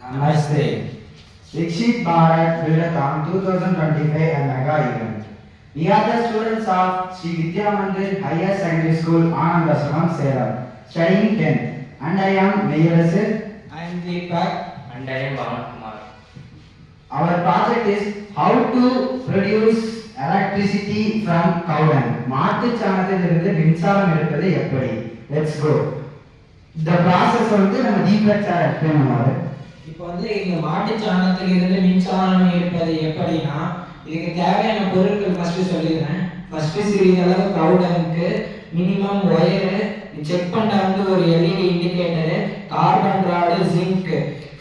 Namaste. Vikshit Bharat Billathon 2025 a mega event. We are the students of Sri Vidya Mandir Higher Secondary School, Anandashram, Salem, studying 10th. And I am Mayor Asif. I am Deepak. And I am Bhavan Kumar. Our project is how to produce electricity from cow dung. மாட்டு சாணத்திலிருந்து மின்சாரம் எடுப்பது எப்படி? Let's go. The process வந்து நம்ம Deepak sir explain பண்ணுவாரு. இப்போ வந்து இந்த மாட்டு சாணத்திலிருந்து மின்சாரம் எடுப்பது எப்படின்னா இதுக்கு தேவையான பொருட்கள் ஃபர்ஸ்ட் சொல்லிடுறேன். ஃபர்ஸ்ட் சிறிதளவு கவு டங்க்கு, மினிமம் ஒயரு, செக் பண்ண வந்து ஒரு LED indicator, carbon rod, zinc.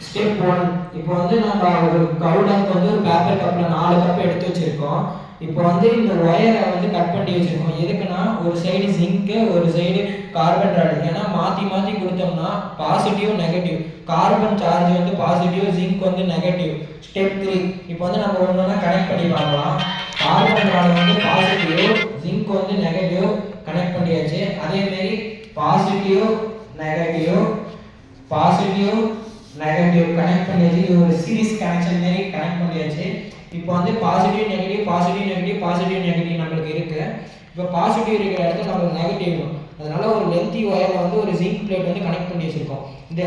Step 1. இப்போ வந்து நம்ம ஒரு கவு டங்க் வந்து ஒரு பேப்பர் கப்பில் 4 கப் எடுத்து வச்சிருக்கோம். இப்போ வந்து இந்த ஒயரை வந்து கட் பண்ணி வச்சிருக்கோம். எதுக்குன்னா ஒரு சைடு ஜிங்க்கு, ஒரு சைடு கார்பன் ராடு. ஏன்னா மாற்றி மாற்றி கொடுத்தோம்னா பாசிட்டிவ் நெகட்டிவ், கார்பன் சார்ஜ் வந்து பாசிட்டிவ், ஜிங்க் வந்து நெகட்டிவ். ஸ்டெப் 3. இப்போ வந்து நம்ம ஒன்றா கனெக்ட் பண்ணி பார்க்கலாம். கார்பன் ராடு வந்து பாசிட்டிவ், ஜிங்க் வந்து நெகட்டிவ் கனெக்ட் பண்ணியாச்சு. அதேமாரி பாசிட்டிவ் நெகட்டிவ் கனெக்ட் பண்ணியாச்சு. இது ஒரு சீரிஸ் கனெக்ஷன் மாரி கனெக்ட் பண்ணியாச்சு. இப்போ வந்து பாசிட்டிவ் நெகட்டிவ் நம்மளுக்கு இருக்கு. இப்போ பாசிட்டிவ் இருக்கிற இடத்துல நம்மளுக்கு நெகட்டிவ், அதனால ஒரு லென்த்தி ஒயரில் வந்து ஒரு ஜிங்க் பிளேட் வந்து கனெக்ட் பண்ணி வச்சிருக்கோம். இந்த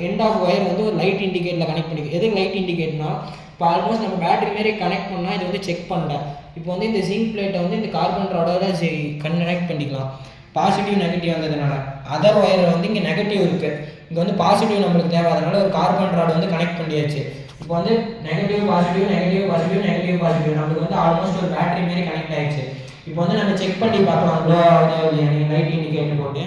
எண்ட் ஆஃப் ஒயர் வந்து ஒரு லைட் இண்டிகேட்டரில் கனெக்ட் பண்ணிக்கும். எதுக்கு லைட் இண்டிகேட்னா இப்போ ஆல்மோஸ்ட் நம்ம பேட்டரி மாரி கனெக்ட் பண்ணால் இது வந்து செக் பண்ணிட்டேன். இப்போ வந்து இந்த ஜிங்க் பிளேட்டை வந்து இந்த கார்பன் ராடோட கனெக்ட் பண்ணிக்கலாம். பாசிட்டிவ் நெகட்டிவ் வந்ததுனால அதர் ஒயர் வந்து இங்கே நெகட்டிவ் இருக்குது, இங்கே வந்து பாசிட்டிவ் நம்மளுக்கு தேவை. அதனால ஒரு கார்பன் ராடு வந்து கனெக்ட் பண்ணியாச்சு. இப்போ வந்து நெகட்டிவ் பாசிட்டிவ் நம்மளுக்கு வந்து ஆல்மோஸ்ட் ஒரு பேட்டரி மாரி கனெக்ட் ஆயிடுச்சு. இப்போ வந்து நம்ம செக் பண்ணி பார்க்கலாம் க்ளோ ஆகுதா இல்லையா. நீங்கள் லைட் இண்டிகேட்டர் போட்டு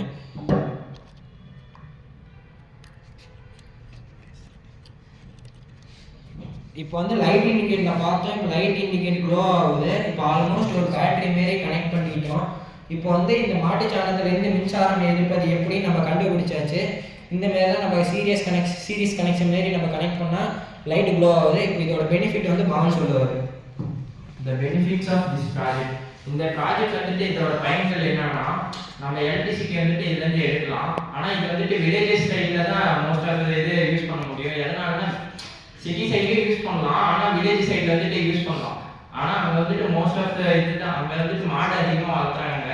இப்போ வந்து லைட் இண்டிகேட்டர் பார்த்தோம். இப்போ லைட் இண்டிகேட்டர் க்ளோ ஆகுது. இப்போ ஆல்மோஸ்ட் ஒரு பேட்டரி மாரி கனெக்ட் பண்ணிட்டோம். இப்போ வந்து இந்த மாட்டு சாணத்திலேருந்து மின்சாரம் எடுப்பது எப்படி நம்ம கண்டுபிடிச்சாச்சு. இந்த மாரி தான் நம்ம சீரிஸ் கனெக்ஷன் மாரி நம்ம கனெக்ட் பண்ணால் லைட் க்ளோ ஆகுது. இப்போ இதோட பெனிஃபிட் வந்து பவன் சொல்லுவார். The benefits of this project. இந்த ப்ராஜெக்ட் வந்துட்டு இதோட பயன்கள் என்னன்னா நம்ம எலக்ட்ரிசிட்டி வந்துட்டு இதுலேருந்து எடுக்கலாம். ஆனால் இது வந்துட்டு வில்லேஜஸ் சைடில் தான் மோஸ்ட் ஆஃப் இது யூஸ் பண்ண முடியும். எதனாலனா சிட்டி சைட்லேயும் யூஸ் பண்ணலாம், ஆனால் வில்லேஜ் சைடில் வந்துட்டு யூஸ் பண்ணலாம். ஆனால் அங்கே வந்துட்டு மோஸ்ட் ஆஃப் இது தான் அங்கே வந்துட்டு மாடு அதிகமாக வளர்க்குறாங்க.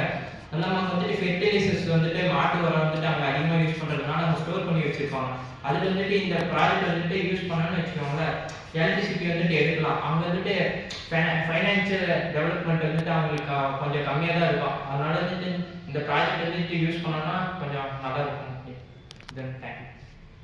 அந்த மாதிரி வந்துட்டு ஃபெர்டிலைசர்ஸ் வந்துட்டு மாட்டு உரம் வந்துட்டு அங்கே அதிகமாக யூஸ் பண்ணுறதுனால அவங்க ஸ்டோர் பண்ணி வச்சுருப்பாங்க. அதில் வந்துட்டு இந்த ப்ராஜெக்ட் வந்துட்டு யூஸ் பண்ணணும்னு வச்சுக்கோங்களேன், எலக்ட்ரிசிட்டி வந்துட்டு எடுக்கலாம். அவங்க வந்துட்டு ஃபைனான்சியல் டெவலப்மெண்ட் வந்துட்டு அவங்களுக்கு கொஞ்சம் கம்மியாக தான் இருக்கும். அதனால வந்துட்டு இந்த ப்ராஜெக்ட் வந்துட்டு யூஸ் பண்ணோன்னா கொஞ்சம் நல்லா இருக்கும். தென் தேங்க்யூ.